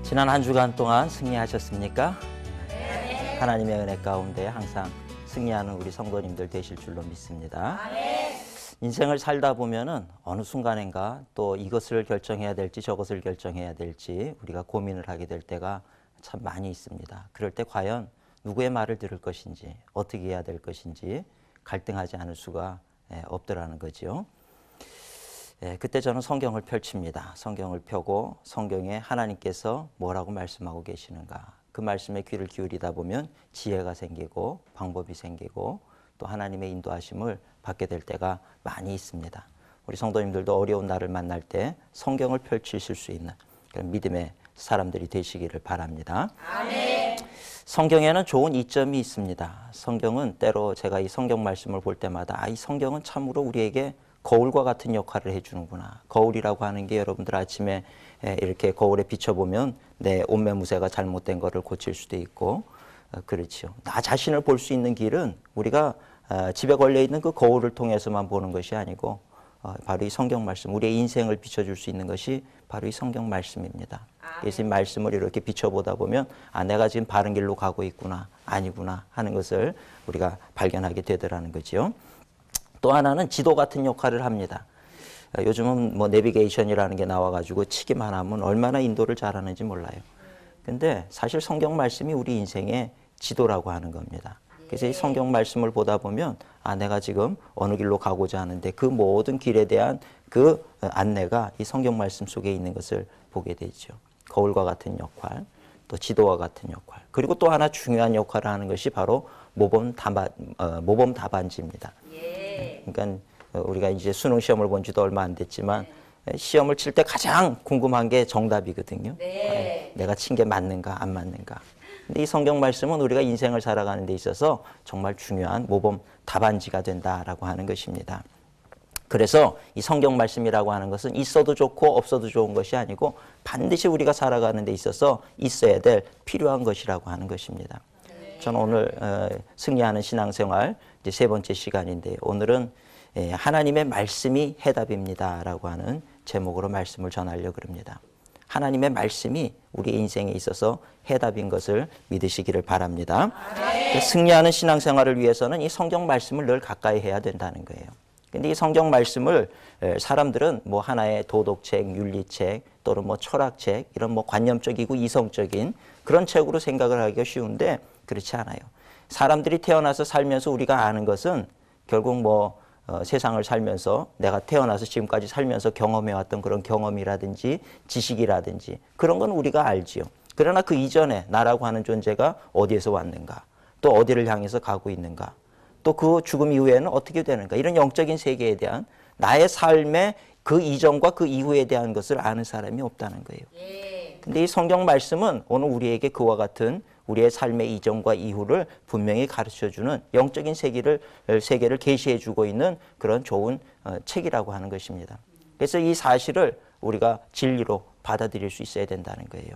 지난 한 주간 동안 승리하셨습니까? 네. 하나님의 은혜 가운데 항상 승리하는 우리 성도님들 되실 줄로 믿습니다. 네. 인생을 살다 보면은 어느 순간인가 또 이것을 결정해야 될지 저것을 결정해야 될지 우리가 고민을 하게 될 때가 참 많이 있습니다. 그럴 때 과연 누구의 말을 들을 것인지 어떻게 해야 될 것인지 갈등하지 않을 수가 없더라는 거죠. 그때 저는 성경을 펼칩니다. 성경을 펴고 성경에 하나님께서 뭐라고 말씀하고 계시는가, 그 말씀에 귀를 기울이다 보면 지혜가 생기고 방법이 생기고 또 하나님의 인도하심을 받게 될 때가 많이 있습니다. 우리 성도님들도 어려운 날을 만날 때 성경을 펼치실 수 있는 그런 믿음의 사람들이 되시기를 바랍니다. 아멘. 성경에는 좋은 이점이 있습니다. 성경은 때로 제가 이 성경 말씀을 볼 때마다 이 성경은 참으로 우리에게 거울과 같은 역할을 해주는구나. 거울이라고 하는 게 여러분들 아침에 이렇게 거울에 비춰보면 내 옷매무새가 잘못된 거를 고칠 수도 있고 그렇죠. 나 자신을 볼 수 있는 길은 우리가 집에 걸려있는 그 거울을 통해서만 보는 것이 아니고 바로 이 성경 말씀, 우리의 인생을 비춰줄 수 있는 것이 바로 이 성경 말씀입니다. 그래서 이 말씀을 이렇게 비춰보다 보면 내가 지금 바른 길로 가고 있구나, 아니구나 하는 것을 우리가 발견하게 되더라는 거죠. 또 하나는 지도 같은 역할을 합니다. 요즘은 뭐 내비게이션이라는 게 나와가지고 치기만 하면 얼마나 인도를 잘하는지 몰라요. 근데 사실 성경 말씀이 우리 인생의 지도라고 하는 겁니다. 그래서 이 성경 말씀을 보다 보면 내가 지금 어느 길로 가고자 하는데 그 모든 길에 대한 그 안내가 이 성경 말씀 속에 있는 것을 보게 되죠. 거울과 같은 역할, 또 지도와 같은 역할, 그리고 또 하나 중요한 역할을 하는 것이 바로 모범 답안지입니다. 그러니까 우리가 이제 수능 시험을 본 지도 얼마 안 됐지만 시험을 칠 때 가장 궁금한 게 정답이거든요. 내가 친 게 맞는가 안 맞는가. 근데 이 성경 말씀은 우리가 인생을 살아가는 데 있어서 정말 중요한 모범 답안지가 된다라고 하는 것입니다. 그래서 이 성경 말씀이라고 하는 것은 있어도 좋고 없어도 좋은 것이 아니고 반드시 우리가 살아가는 데 있어서 있어야 될 필요한 것이라고 하는 것입니다. 저는 오늘 승리하는 신앙생활 이제 세 번째 시간인데요. 오늘은 하나님의 말씀이 해답입니다 라고 하는 제목으로 말씀을 전하려고 합니다. 하나님의 말씀이 우리 인생에 있어서 해답인 것을 믿으시기를 바랍니다. 승리하는 신앙생활을 위해서는 이 성경 말씀을 늘 가까이 해야 된다는 거예요. 근데 이 성경 말씀을 사람들은 뭐 하나의 도덕책, 윤리책 또는 뭐 철학책 이런 뭐 관념적이고 이성적인 그런 책으로 생각을 하기가 쉬운데 그렇지 않아요. 사람들이 태어나서 살면서 우리가 아는 것은 결국 뭐 세상을 살면서 내가 태어나서 지금까지 살면서 경험해왔던 그런 경험이라든지 지식이라든지 그런 건 우리가 알지요. 그러나 그 이전에 나라고 하는 존재가 어디에서 왔는가, 또 어디를 향해서 가고 있는가, 또 그 죽음 이후에는 어떻게 되는가, 이런 영적인 세계에 대한 나의 삶의 그 이전과 그 이후에 대한 것을 아는 사람이 없다는 거예요. 근데 이 성경 말씀은 오늘 우리에게 그와 같은 우리의 삶의 이전과 이후를 분명히 가르쳐주는 영적인 세계를 계시해주고 있는 그런 좋은 책이라고 하는 것입니다. 그래서 이 사실을 우리가 진리로 받아들일 수 있어야 된다는 거예요.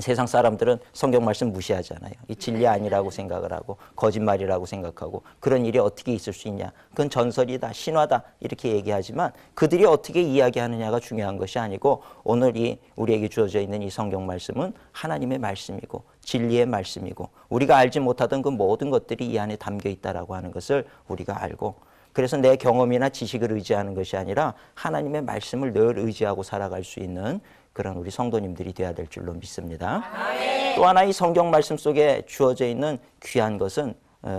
세상 사람들은 성경 말씀 무시하잖아요. 이 진리 아니라고 생각을 하고 거짓말이라고 생각하고 그런 일이 어떻게 있을 수 있냐, 그건 전설이다, 신화다 이렇게 얘기하지만 그들이 어떻게 이야기하느냐가 중요한 것이 아니고 오늘 우리에게 주어져 있는 이 성경 말씀은 하나님의 말씀이고 진리의 말씀이고 우리가 알지 못하던 그 모든 것들이 이 안에 담겨 있다라고 하는 것을 우리가 알고, 그래서 내 경험이나 지식을 의지하는 것이 아니라 하나님의 말씀을 늘 의지하고 살아갈 수 있는 그런 우리 성도님들이 되어야 될 줄로 믿습니다. 또 하나 이 성경 말씀 속에 주어져 있는 귀한 것은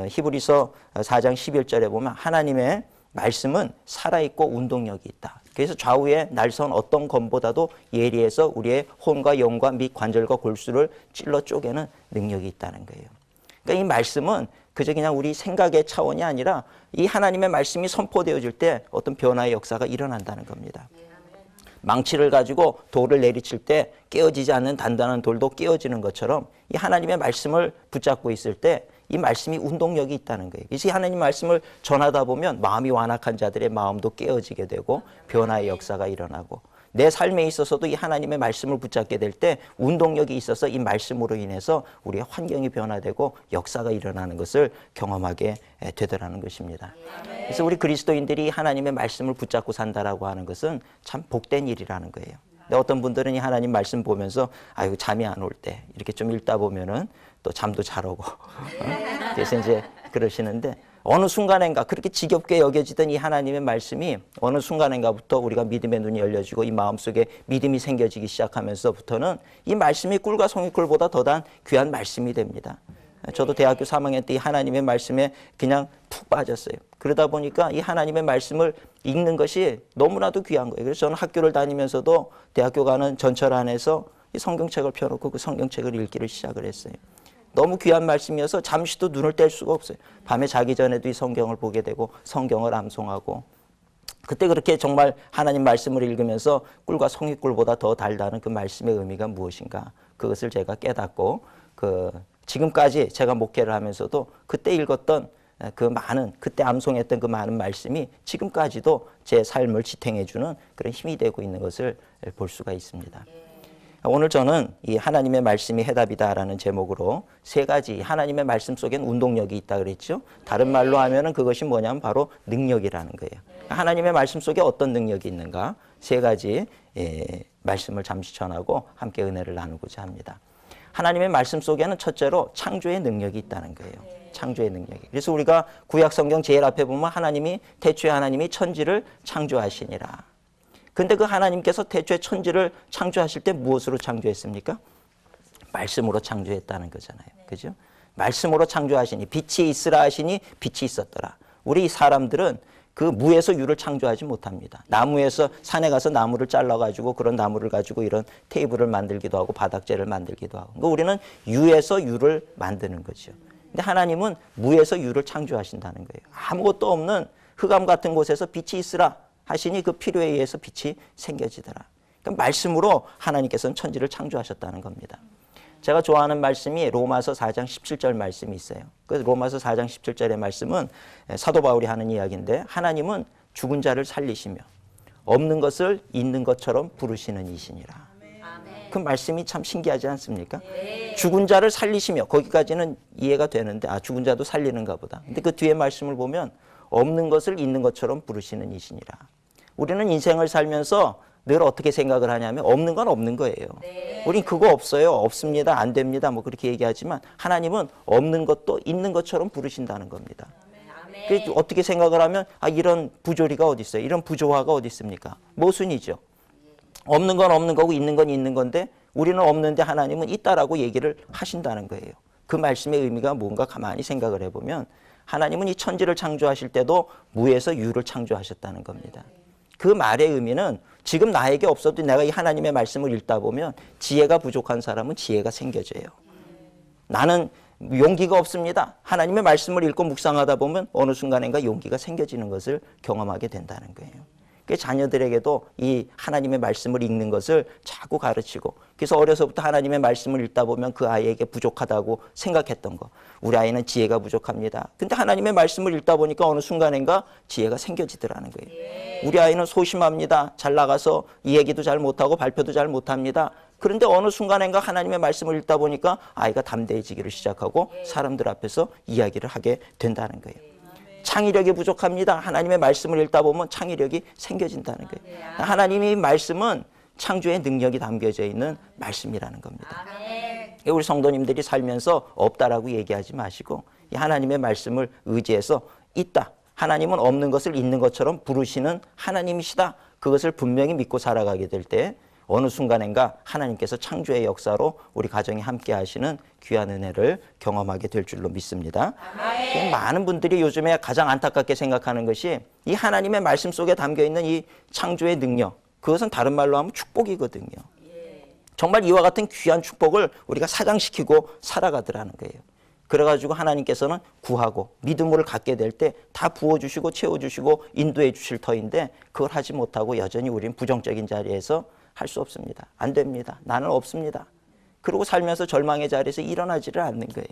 히브리서 4장 11절에 보면 하나님의 말씀은 살아있고 운동력이 있다. 그래서 좌우에 날선 어떤 검보다도 예리해서 우리의 혼과 영과 및 관절과 골수를 찔러 쪼개는 능력이 있다는 거예요. 그러니까 이 말씀은 그저 그냥 우리 생각의 차원이 아니라 이 하나님의 말씀이 선포되어질 때 어떤 변화의 역사가 일어난다는 겁니다. 망치를 가지고 돌을 내리칠 때 깨어지지 않는 단단한 돌도 깨어지는 것처럼 이 하나님의 말씀을 붙잡고 있을 때 이 말씀이 운동력이 있다는 거예요. 그래서 이 하나님 말씀을 전하다 보면 마음이 완악한 자들의 마음도 깨어지게 되고 변화의 역사가 일어나고 내 삶에 있어서도 이 하나님의 말씀을 붙잡게 될 때 운동력이 있어서 이 말씀으로 인해서 우리의 환경이 변화되고 역사가 일어나는 것을 경험하게 되더라는 것입니다. 그래서 우리 그리스도인들이 하나님의 말씀을 붙잡고 산다라고 하는 것은 참 복된 일이라는 거예요. 근데 어떤 분들은 이 하나님 말씀 보면서 아이고 잠이 안 올 때 이렇게 좀 읽다 보면은 또 잠도 잘 오고 그래서 이제 그러시는데 어느 순간인가 그렇게 지겹게 여겨지던 이 하나님의 말씀이 어느 순간인가부터 우리가 믿음의 눈이 열려지고 이 마음속에 믿음이 생겨지기 시작하면서부터는 이 말씀이 꿀과 송이꿀보다 더단 귀한 말씀이 됩니다. 저도 대학교 3학년 때 이 하나님의 말씀에 그냥 푹 빠졌어요. 그러다 보니까 이 하나님의 말씀을 읽는 것이 너무나도 귀한 거예요. 그래서 저는 학교를 다니면서도 대학교 가는 전철 안에서 이 성경책을 펴놓고 그 성경책을 읽기를 시작을 했어요. 너무 귀한 말씀이어서 잠시도 눈을 뗄 수가 없어요. 밤에 자기 전에도 이 성경을 보게 되고 성경을 암송하고 그때 그렇게 정말 하나님 말씀을 읽으면서 꿀과 송이꿀보다 더 달다는 그 말씀의 의미가 무엇인가 그것을 제가 깨닫고 지금까지 제가 목회를 하면서도 그때 읽었던 그때 암송했던 그 많은 말씀이 지금까지도 제 삶을 지탱해주는 그런 힘이 되고 있는 것을 볼 수가 있습니다. 오늘 저는 이 하나님의 말씀이 해답이다라는 제목으로 세 가지 하나님의 말씀 속엔 운동력이 있다 그랬죠. 다른 말로 하면은 그것이 뭐냐면 바로 능력이라는 거예요. 하나님의 말씀 속에 어떤 능력이 있는가 세 가지 말씀을 잠시 전하고 함께 은혜를 나누고자 합니다. 하나님의 말씀 속에는 첫째로 창조의 능력이 있다는 거예요. 창조의 능력이. 그래서 우리가 구약 성경 제일 앞에 보면 태초에 하나님이 천지를 창조하시니라. 근데 그 하나님께서 태초에 천지를 창조하실 때 무엇으로 창조했습니까? 말씀으로 창조했다는 거잖아요. 그죠? 말씀으로 창조하시니 빛이 있으라 하시니 빛이 있었더라. 우리 사람들은 그 무에서 유를 창조하지 못합니다. 나무에서 산에 가서 나무를 잘라가지고 그런 나무를 가지고 이런 테이블을 만들기도 하고 바닥재를 만들기도 하고. 그러니까 우리는 유에서 유를 만드는 거죠. 근데 하나님은 무에서 유를 창조하신다는 거예요. 아무것도 없는 흑암 같은 곳에서 빛이 있으라 하시니 그 필요에 의해서 빛이 생겨지더라. 그러니까 말씀으로 하나님께서는 천지를 창조하셨다는 겁니다. 제가 좋아하는 말씀이 로마서 4장 17절 말씀이 있어요. 그래서 로마서 4장 17절의 말씀은 사도 바울이 하는 이야기인데 하나님은 죽은 자를 살리시며 없는 것을 있는 것처럼 부르시는 이시니라. 그 말씀이 참 신기하지 않습니까? 죽은 자를 살리시며 거기까지는 이해가 되는데 죽은 자도 살리는가 보다. 근데 그 뒤에 말씀을 보면 없는 것을 있는 것처럼 부르시는 이시니라. 우리는 인생을 살면서 늘 어떻게 생각을 하냐면 없는 건 없는 거예요. 우린 그거 없어요. 없습니다. 안 됩니다. 뭐 그렇게 얘기하지만 하나님은 없는 것도 있는 것처럼 부르신다는 겁니다. 그래서 어떻게 생각을 하면 이런 부조리가 어디 있어요? 이런 부조화가 어디 있습니까? 모순이죠. 없는 건 없는 거고 있는 건 있는 건데 우리는 없는데 하나님은 있다라고 얘기를 하신다는 거예요. 그 말씀의 의미가 뭔가 가만히 생각을 해보면 하나님은 이 천지를 창조하실 때도 무에서 유를 창조하셨다는 겁니다. 그 말의 의미는 지금 나에게 없어도 내가 이 하나님의 말씀을 읽다 보면 지혜가 부족한 사람은 지혜가 생겨져요. 나는 용기가 없습니다. 하나님의 말씀을 읽고 묵상하다 보면 어느 순간인가 용기가 생겨지는 것을 경험하게 된다는 거예요. 그 자녀들에게도 이 하나님의 말씀을 읽는 것을 자꾸 가르치고 그래서 어려서부터 하나님의 말씀을 읽다 보면 그 아이에게 부족하다고 생각했던 거 우리 아이는 지혜가 부족합니다. 근데 하나님의 말씀을 읽다 보니까 어느 순간인가 지혜가 생겨지더라는 거예요. 우리 아이는 소심합니다. 잘 나가서 이 얘기도 잘 못하고 발표도 잘 못합니다. 그런데 어느 순간인가 하나님의 말씀을 읽다 보니까 아이가 담대해지기를 시작하고 사람들 앞에서 이야기를 하게 된다는 거예요. 창의력이 부족합니다. 하나님의 말씀을 읽다 보면 창의력이 생겨진다는 거예요. 하나님의 말씀은 창조의 능력이 담겨져 있는 말씀이라는 겁니다. 우리 성도님들이 살면서 없다라고 얘기하지 마시고 이 하나님의 말씀을 의지해서 있다. 하나님은 없는 것을 있는 것처럼 부르시는 하나님이시다. 그것을 분명히 믿고 살아가게 될 때 어느 순간인가 하나님께서 창조의 역사로 우리 가정에 함께 하시는 귀한 은혜를 경험하게 될 줄로 믿습니다. 많은 분들이 요즘에 가장 안타깝게 생각하는 것이 이 하나님의 말씀 속에 담겨있는 이 창조의 능력 그것은 다른 말로 하면 축복이거든요. 정말 이와 같은 귀한 축복을 우리가 사장시키고 살아가더라는 거예요. 그래가지고 하나님께서는 구하고 믿음을 갖게 될 때 다 부어주시고 채워주시고 인도해 주실 터인데 그걸 하지 못하고 여전히 우리는 부정적인 자리에서 할 수 없습니다. 안 됩니다. 나는 없습니다. 그러고 살면서 절망의 자리에서 일어나지를 않는 거예요.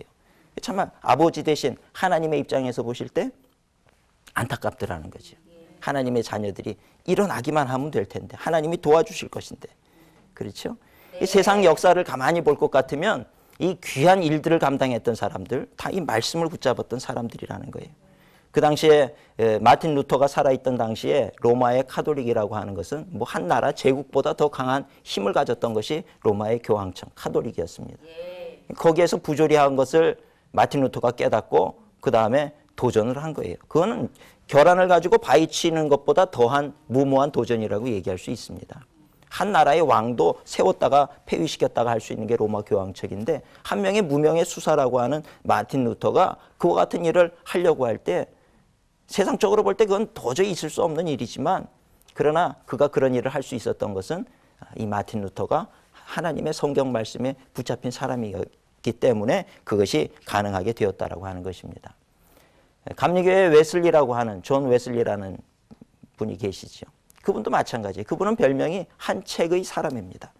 참 아버지 대신 하나님의 입장에서 보실 때 안타깝더라는 거죠. 하나님의 자녀들이 일어나기만 하면 될 텐데 하나님이 도와주실 것인데 그렇죠? 이 세상 역사를 가만히 볼 것 같으면 이 귀한 일들을 감당했던 사람들 다 이 말씀을 붙잡았던 사람들이라는 거예요. 그 당시에 마틴 루터가 살아있던 당시에 로마의 카톨릭이라고 하는 것은 뭐 한 나라 제국보다 더 강한 힘을 가졌던 것이 로마의 교황청 카톨릭이었습니다. 거기에서 부조리한 것을 마틴 루터가 깨닫고 그 다음에 도전을 한 거예요. 그거는 결안을 가지고 바위치는 것보다 더한 무모한 도전이라고 얘기할 수 있습니다. 한 나라의 왕도 세웠다가 폐위시켰다가 할 수 있는 게 로마 교황청인데 한 명의 무명의 수사라고 하는 마틴 루터가 그와 같은 일을 하려고 할 때 세상적으로 볼 때 그건 도저히 있을 수 없는 일이지만 그러나 그가 그런 일을 할 수 있었던 것은 이 마틴 루터가 하나님의 성경 말씀에 붙잡힌 사람이었기 때문에 그것이 가능하게 되었다라고 하는 것입니다. 감리교회 웨슬리라고 하는 존 웨슬리라는 분이 계시죠. 그분도 마찬가지예요. 그분은 별명이 한 책의 사람입니다.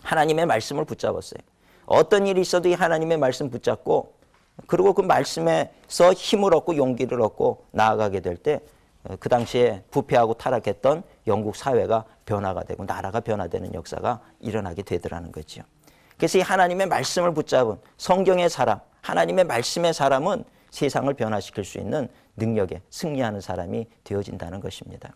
하나님의 말씀을 붙잡았어요. 어떤 일이 있어도 이 하나님의 말씀 붙잡고 그리고 그 말씀에서 힘을 얻고 용기를 얻고 나아가게 될 때 그 당시에 부패하고 타락했던 영국 사회가 변화가 되고 나라가 변화되는 역사가 일어나게 되더라는 거죠. 그래서 이 하나님의 말씀을 붙잡은 성경의 사람, 하나님의 말씀의 사람은 세상을 변화시킬 수 있는 능력에 승리하는 사람이 되어진다는 것입니다.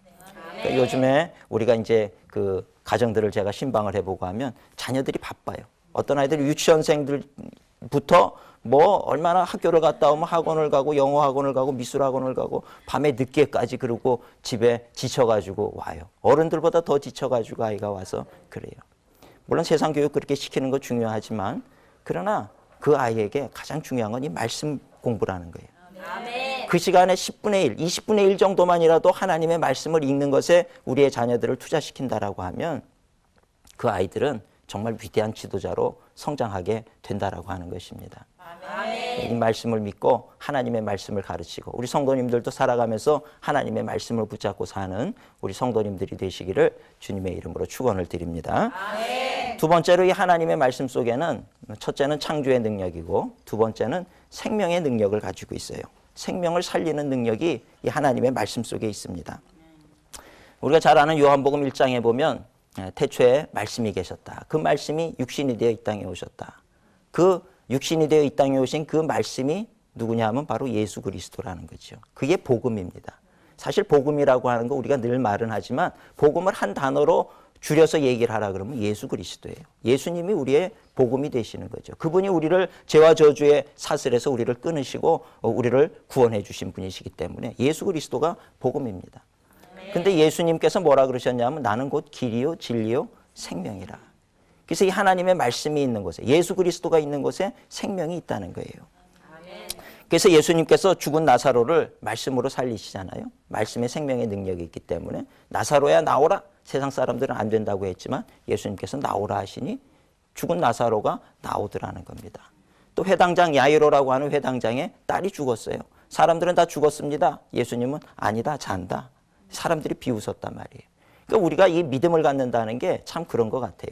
그러니까 요즘에 우리가 이제 그 가정들을 제가 신방을 해보고 하면 자녀들이 바빠요. 어떤 아이들이 유치원생들부터 뭐 얼마나 학교를 갔다 오면 학원을 가고 영어 학원을 가고 미술 학원을 가고 밤에 늦게까지 그러고 집에 지쳐가지고 와요. 어른들보다 더 지쳐가지고 아이가 와서 그래요. 물론 세상 교육 그렇게 시키는 거 중요하지만 그러나 그 아이에게 가장 중요한 건 이 말씀 공부라는 거예요. 그 시간에 10분의 1, 20분의 1 정도만이라도 하나님의 말씀을 읽는 것에 우리의 자녀들을 투자시킨다라고 하면 그 아이들은 정말 위대한 지도자로 성장하게 된다라고 하는 것입니다. 이 말씀을 믿고 하나님의 말씀을 가르치고 우리 성도님들도 살아가면서 하나님의 말씀을 붙잡고 사는 우리 성도님들이 되시기를 주님의 이름으로 축원을 드립니다. 두 번째로 이 하나님의 말씀 속에는 첫째는 창조의 능력이고 두 번째는 생명의 능력을 가지고 있어요. 생명을 살리는 능력이 이 하나님의 말씀 속에 있습니다. 우리가 잘 아는 요한복음 1장에 보면 태초에 말씀이 계셨다. 그 말씀이 육신이 되어 이 땅에 오셨다. 그 육신이 되어 이 땅에 오신 그 말씀이 누구냐 하면 바로 예수 그리스도라는 거죠. 그게 복음입니다. 사실 복음이라고 하는 거 우리가 늘 말은 하지만 복음을 한 단어로 줄여서 얘기를 하라 그러면 예수 그리스도예요. 예수님이 우리의 복음이 되시는 거죠. 그분이 우리를 죄와 저주의 사슬에서 우리를 끊으시고 우리를 구원해 주신 분이시기 때문에 예수 그리스도가 복음입니다. 근데 예수님께서 뭐라 그러셨냐면 나는 곧 길이요 진리요 생명이라. 그래서 이 하나님의 말씀이 있는 곳에 예수 그리스도가 있는 곳에 생명이 있다는 거예요. 그래서 예수님께서 죽은 나사로를 말씀으로 살리시잖아요. 말씀의 생명의 능력이 있기 때문에 나사로야 나오라. 세상 사람들은 안 된다고 했지만 예수님께서 나오라 하시니 죽은 나사로가 나오더라는 겁니다. 또 회당장 야이로라고 하는 회당장의 딸이 죽었어요. 사람들은 다 죽었습니다. 예수님은 아니다 잔다. 사람들이 비웃었단 말이에요. 그러니까 우리가 이 믿음을 갖는다는 게 참 그런 것 같아요.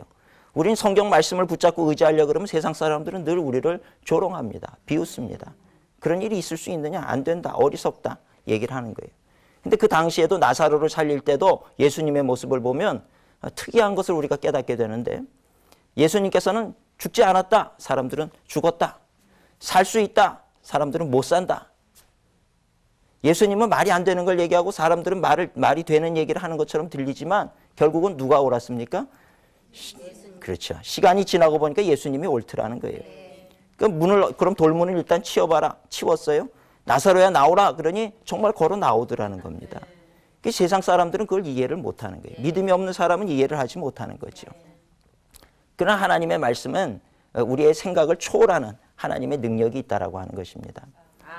우린 성경 말씀을 붙잡고 의지하려고 그러면 세상 사람들은 늘 우리를 조롱합니다. 비웃습니다. 그런 일이 있을 수 있느냐? 안 된다. 어리석다. 얘기를 하는 거예요. 근데 그 당시에도 나사로를 살릴 때도 예수님의 모습을 보면 특이한 것을 우리가 깨닫게 되는데 예수님께서는 죽지 않았다. 사람들은 죽었다. 살 수 있다. 사람들은 못 산다. 예수님은 말이 안 되는 걸 얘기하고 사람들은 말이 되는 얘기를 하는 것처럼 들리지만 결국은 누가 옳았습니까? 그렇죠. 시간이 지나고 보니까 예수님이 옳더라는 거예요. 그럼 돌문을 일단 치워봐라. 치웠어요. 나사로야 나오라. 그러니 정말 걸어 나오더라는 겁니다. 세상 사람들은 그걸 이해를 못하는 거예요. 믿음이 없는 사람은 이해를 하지 못하는 거죠. 그러나 하나님의 말씀은 우리의 생각을 초월하는 하나님의 능력이 있다라고 하는 것입니다.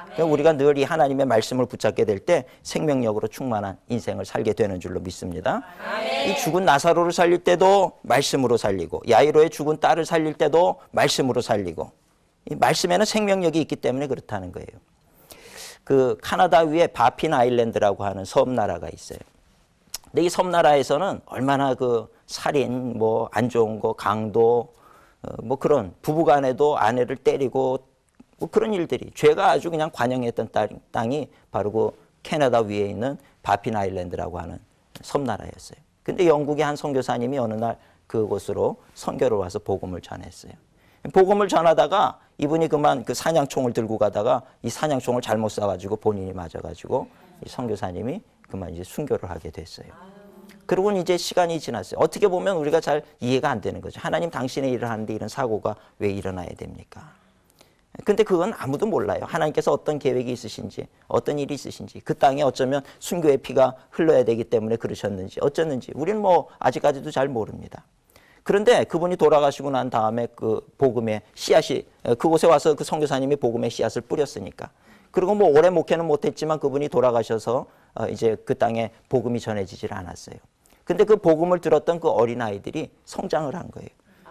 그러니까 우리가 늘 이 하나님의 말씀을 붙잡게 될 때 생명력으로 충만한 인생을 살게 되는 줄로 믿습니다. 이 죽은 나사로를 살릴 때도 말씀으로 살리고 야이로의 죽은 딸을 살릴 때도 말씀으로 살리고 이 말씀에는 생명력이 있기 때문에 그렇다는 거예요. 그 카나다 위에 바핀 아일랜드라고 하는 섬나라가 있어요. 근데 이 섬나라에서는 얼마나 그 살인, 뭐 안 좋은 거, 강도, 뭐 그런 부부간에도 아내를 때리고 뭐 그런 일들이 죄가 아주 그냥 관영했던 땅이 바로 그 캐나다 위에 있는 바핀 아일랜드라고 하는 섬나라였어요. 근데 영국의 한 선교사님이 어느 날 그곳으로 선교를 와서 복음을 전했어요. 복음을 전하다가 이분이 그만 그 사냥총을 들고 가다가 이 사냥총을 잘못 쏴가지고 본인이 맞아가지고 이 선교사님이 그만 이제 순교를 하게 됐어요. 그러고는 이제 시간이 지났어요. 어떻게 보면 우리가 잘 이해가 안 되는 거죠. 하나님 당신의 일을 하는데 이런 사고가 왜 일어나야 됩니까? 근데 그건 아무도 몰라요. 하나님께서 어떤 계획이 있으신지, 어떤 일이 있으신지, 그 땅에 어쩌면 순교의 피가 흘러야 되기 때문에 그러셨는지, 어쩌는지 우리는 뭐 아직까지도 잘 모릅니다. 그런데 그분이 돌아가시고 난 다음에 그 복음의 씨앗이 그곳에 와서 그 선교사님이 복음의 씨앗을 뿌렸으니까, 그리고 뭐 오래 목회는 못했지만 그분이 돌아가셔서 이제 그 땅에 복음이 전해지질 않았어요. 근데 그 복음을 들었던 그 어린아이들이 성장을 한 거예요.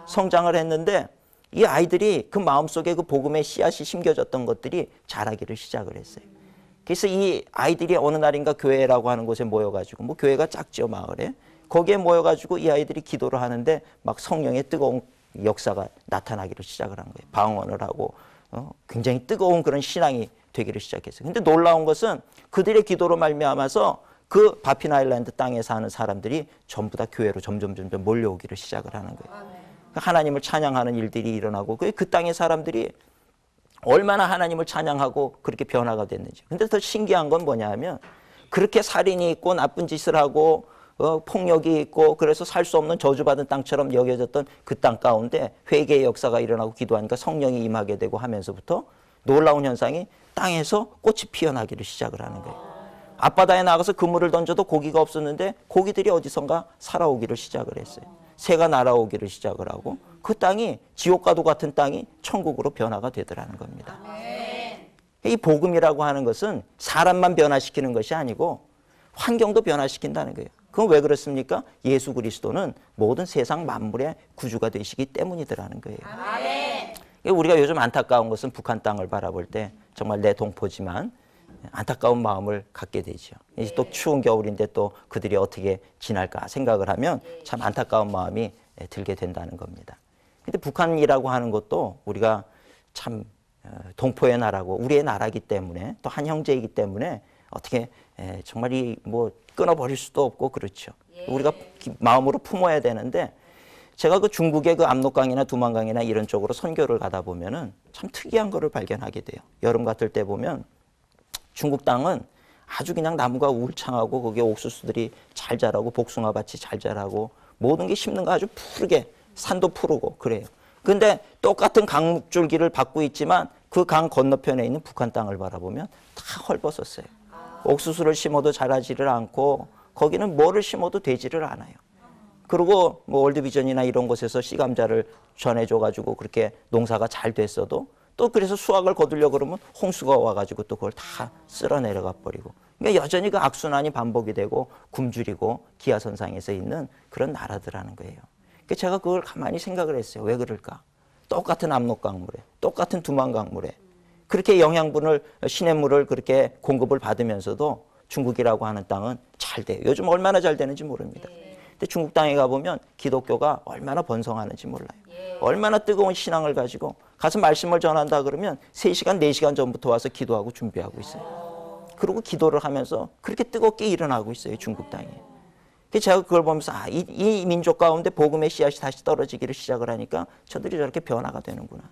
성장을 했는데 이 아이들이 그 마음속에 그 복음의 씨앗이 심겨졌던 것들이 자라기를 시작을 했어요. 그래서 이 아이들이 어느 날인가 교회라고 하는 곳에 모여가지고, 뭐 교회가 작죠, 마을에. 거기에 모여가지고 이 아이들이 기도를 하는데 막 성령의 뜨거운 역사가 나타나기를 시작을 한 거예요. 방언을 하고 굉장히 뜨거운 그런 신앙이 되기를 시작했어요. 근데 놀라운 것은 그들의 기도로 말미암아서 그 바핀 아일랜드 땅에 사는 사람들이 전부 다 교회로 점점 몰려오기를 시작을 하는 거예요. 하나님을 찬양하는 일들이 일어나고 그 땅의 사람들이 얼마나 하나님을 찬양하고 그렇게 변화가 됐는지. 근데 더 신기한 건 뭐냐 하면 그렇게 살인이 있고 나쁜 짓을 하고 폭력이 있고 그래서 살 수 없는 저주받은 땅처럼 여겨졌던 그 땅 가운데 회개의 역사가 일어나고 기도하니까 성령이 임하게 되고 하면서부터 놀라운 현상이 땅에서 꽃이 피어나기를 시작을 하는 거예요. 앞바다에 나가서 그물을 던져도 고기가 없었는데 고기들이 어디선가 살아오기를 시작을 했어요. 새가 날아오기를 시작을 하고 그 땅이 지옥과도 같은 땅이 천국으로 변화가 되더라는 겁니다. 이 복음이라고 하는 것은 사람만 변화시키는 것이 아니고 환경도 변화시킨다는 거예요. 그건 왜 그렇습니까? 예수 그리스도는 모든 세상 만물의 구주가 되시기 때문이더라는 거예요. 우리가 요즘 안타까운 것은 북한 땅을 바라볼 때 정말 내 동포지만 안타까운 마음을 갖게 되죠. 이제 또 추운 겨울인데 또 그들이 어떻게 지날까 생각을 하면 참 안타까운 마음이 들게 된다는 겁니다. 근데 북한이라고 하는 것도 우리가 참 동포의 나라고 우리의 나라이기 때문에 또 한 형제이기 때문에 어떻게 정말 이 뭐 끊어버릴 수도 없고 그렇죠. 우리가 마음으로 품어야 되는데 제가 그 중국의 그 압록강이나 두만강이나 이런 쪽으로 선교를 가다 보면은 참 특이한 거를 발견하게 돼요. 여름 같을 때 보면 중국 땅은 아주 그냥 나무가 울창하고 거기에 옥수수들이 잘 자라고 복숭아밭이 잘 자라고 모든 게 심는 거 아주 푸르게 산도 푸르고 그래요. 근데 똑같은 강줄기를 받고 있지만 그 강 건너편에 있는 북한 땅을 바라보면 다 헐벗었어요. 옥수수를 심어도 자라지를 않고 거기는 뭐를 심어도 되지를 않아요. 그리고 뭐 월드비전이나 이런 곳에서 씨감자를 전해줘가지고 그렇게 농사가 잘 됐어도 또 그래서 수확을 거두려고 그러면 홍수가 와가지고 또 그걸 다 쓸어 내려가 버리고. 그러니까 여전히 그 악순환이 반복이 되고 굶주리고 기아선상에서 있는 그런 나라더라는 거예요. 그러니까 제가 그걸 가만히 생각을 했어요. 왜 그럴까? 똑같은 압록강물에, 똑같은 두만강물에 그렇게 영양분을, 시냇물을 그렇게 공급을 받으면서도 중국이라고 하는 땅은 잘 돼요. 요즘 얼마나 잘 되는지 모릅니다. 근데 중국 땅에 가보면 기독교가 얼마나 번성하는지 몰라요. 얼마나 뜨거운 신앙을 가지고 가서 말씀을 전한다 그러면 3시간, 4시간 전부터 와서 기도하고 준비하고 있어요. 그리고 기도를 하면서 그렇게 뜨겁게 일어나고 있어요. 중국 땅에. 제가 그걸 보면서 이 민족 가운데 복음의 씨앗이 다시 떨어지기를 시작을 하니까 저들이 저렇게 변화가 되는구나.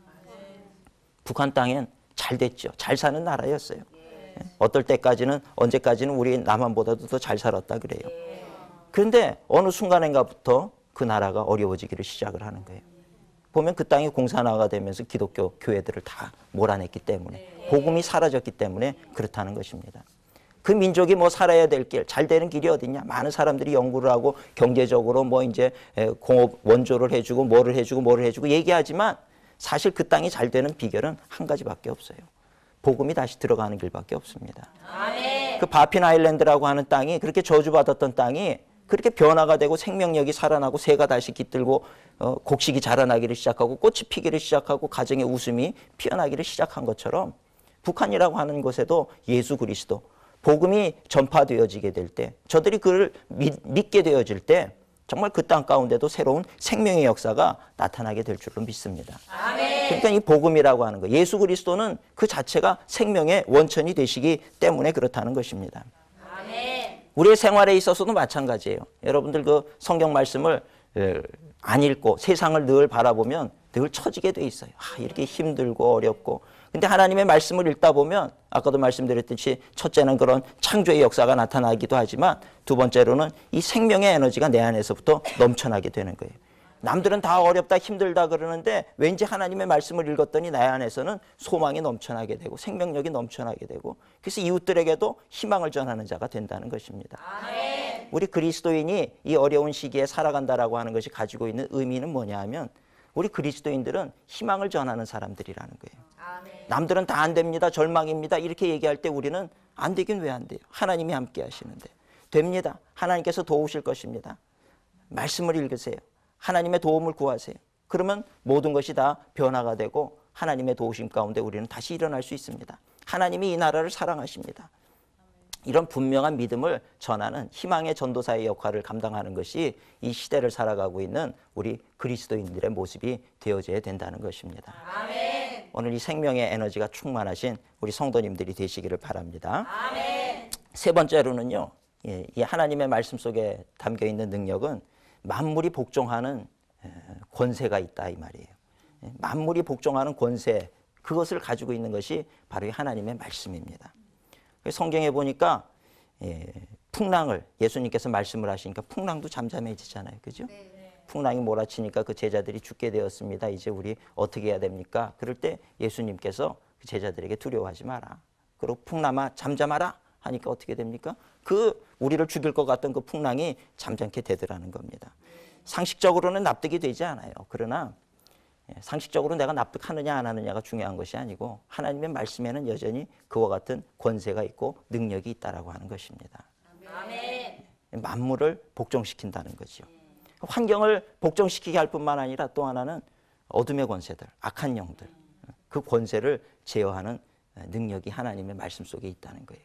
북한 땅엔 잘 됐죠. 잘 사는 나라였어요. 어떨 때까지는 언제까지는 우리 남한보다도 더 잘 살았다 그래요. 그런데 어느 순간인가부터 그 나라가 어려워지기를 시작을 하는 거예요. 보면 그 땅이 공산화가 되면서 기독교 교회들을 다 몰아냈기 때문에 복음이 사라졌기 때문에 그렇다는 것입니다. 그 민족이 뭐 살아야 될 길, 잘 되는 길이 어딨냐? 많은 사람들이 연구를 하고 경제적으로 뭐 이제 공업 원조를 해주고 뭐를 해주고 얘기하지만 사실 그 땅이 잘 되는 비결은 한 가지밖에 없어요. 복음이 다시 들어가는 길밖에 없습니다. 그 바핀 아일랜드라고 하는 땅이 그렇게 저주받았던 땅이 그렇게 변화가 되고 생명력이 살아나고 새가 다시 깃들고 곡식이 자라나기를 시작하고 꽃이 피기를 시작하고 가정의 웃음이 피어나기를 시작한 것처럼 북한이라고 하는 곳에도 예수 그리스도 복음이 전파되어지게 될 때 저들이 그를 믿게 되어질 때 정말 그 땅 가운데도 새로운 생명의 역사가 나타나게 될 줄로 믿습니다. 아멘. 그러니까 이 복음이라고 하는 거 예수 그리스도는 그 자체가 생명의 원천이 되시기 때문에 그렇다는 것입니다. 아멘. 우리의 생활에 있어서도 마찬가지예요. 여러분들 그 성경 말씀을 안 읽고 세상을 늘 바라보면 늘 처지게 돼 있어요. 이렇게 힘들고 어렵고. 근데 하나님의 말씀을 읽다 보면 아까도 말씀드렸듯이 첫째는 그런 창조의 역사가 나타나기도 하지만 두 번째로는 이 생명의 에너지가 내 안에서부터 넘쳐나게 되는 거예요. 남들은 다 어렵다 힘들다 그러는데 왠지 하나님의 말씀을 읽었더니 내 안에서는 소망이 넘쳐나게 되고 생명력이 넘쳐나게 되고 그래서 이웃들에게도 희망을 전하는 자가 된다는 것입니다. 아멘. 우리 그리스도인이 이 어려운 시기에 살아간다라고 하는 것이 가지고 있는 의미는 뭐냐 하면 우리 그리스도인들은 희망을 전하는 사람들이라는 거예요. 아멘. 남들은 다 안 됩니다. 절망입니다. 이렇게 얘기할 때 우리는 안 되긴 왜 안 돼요? 하나님이 함께 하시는데. 됩니다. 하나님께서 도우실 것입니다. 말씀을 읽으세요. 하나님의 도움을 구하세요. 그러면 모든 것이 다 변화가 되고 하나님의 도우심 가운데 우리는 다시 일어날 수 있습니다. 하나님이 이 나라를 사랑하십니다. 이런 분명한 믿음을 전하는 희망의 전도사의 역할을 감당하는 것이 이 시대를 살아가고 있는 우리 그리스도인들의 모습이 되어져야 된다는 것입니다. 아멘. 오늘 이 생명의 에너지가 충만하신 우리 성도님들이 되시기를 바랍니다. 아멘. 세 번째로는요, 이 하나님의 말씀 속에 담겨 있는 능력은 만물이 복종하는 권세가 있다 이 말이에요. 만물이 복종하는 권세, 그것을 가지고 있는 것이 바로 이 하나님의 말씀입니다. 성경에 보니까 풍랑을 예수님께서 말씀을 하시니까 풍랑도 잠잠해지잖아요. 그죠? 네. 풍랑이 몰아치니까 그 제자들이 죽게 되었습니다. 이제 우리 어떻게 해야 됩니까? 그럴 때 예수님께서 그 제자들에게 두려워하지 마라. 그리고 풍랑아 잠잠하라 하니까 어떻게 됩니까? 그 우리를 죽일 것 같던 그 풍랑이 잠잠케 되더라는 겁니다. 상식적으로는 납득이 되지 않아요. 그러나 상식적으로 내가 납득하느냐 안 하느냐가 중요한 것이 아니고 하나님의 말씀에는 여전히 그와 같은 권세가 있고 능력이 있다라고 하는 것입니다. 아멘. 만물을 복종시킨다는 거죠. 환경을 복종시키게 할 뿐만 아니라 또 하나는 어둠의 권세들, 악한 영들, 그 권세를 제어하는 능력이 하나님의 말씀 속에 있다는 거예요.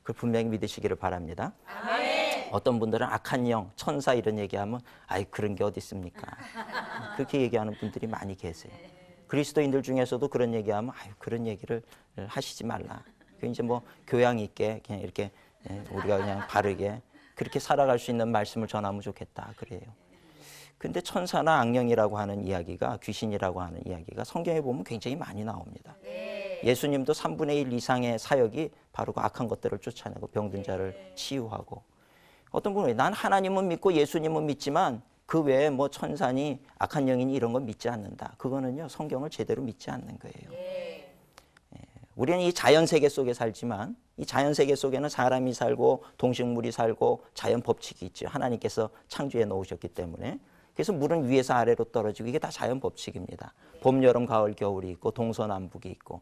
그걸 분명히 믿으시기를 바랍니다. 아멘. 어떤 분들은 악한 영, 천사 이런 얘기하면 아이 그런 게 어디 있습니까? 그렇게 얘기하는 분들이 많이 계세요. 그리스도인들 중에서도 그런 얘기하면 아유 그런 얘기를 하시지 말라. 그 이제 뭐 교양 있게 그냥 이렇게 우리가 그냥 바르게 그렇게 살아갈 수 있는 말씀을 전하면 좋겠다 그래요. 근데 천사나 악령이라고 하는 이야기가 귀신이라고 하는 이야기가 성경에 보면 굉장히 많이 나옵니다. 예수님도 3분의 1 이상의 사역이 바로 그 악한 것들을 쫓아내고 병든 자를 치유하고 어떤 분은 난 하나님은 믿고 예수님은 믿지만 그 외에 뭐 천사니 악한 영이니 이런 건 믿지 않는다. 그거는요 성경을 제대로 믿지 않는 거예요. 우리는 이 자연세계 속에 살지만 이 자연세계 속에는 사람이 살고 동식물이 살고 자연 법칙이 있죠. 하나님께서 창조해 놓으셨기 때문에. 그래서 물은 위에서 아래로 떨어지고 이게 다 자연 법칙입니다. 봄, 여름, 가을, 겨울이 있고 동서남북이 있고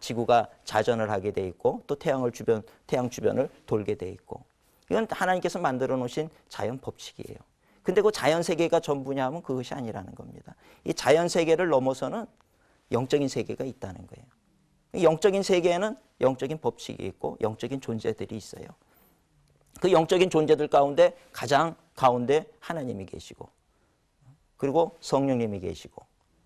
지구가 자전을 하게 돼 있고 또 태양 주변을 돌게 돼 있고 이건 하나님께서 만들어 놓으신 자연 법칙이에요. 근데 그 자연 세계가 전부냐 하면 그것이 아니라는 겁니다. 이 자연 세계를 넘어서는 영적인 세계가 있다는 거예요. 영적인 세계에는 영적인 법칙이 있고 영적인 존재들이 있어요. 그 영적인 존재들 가운데 가장 가운데 하나님이 계시고 그리고 성령님이 계시고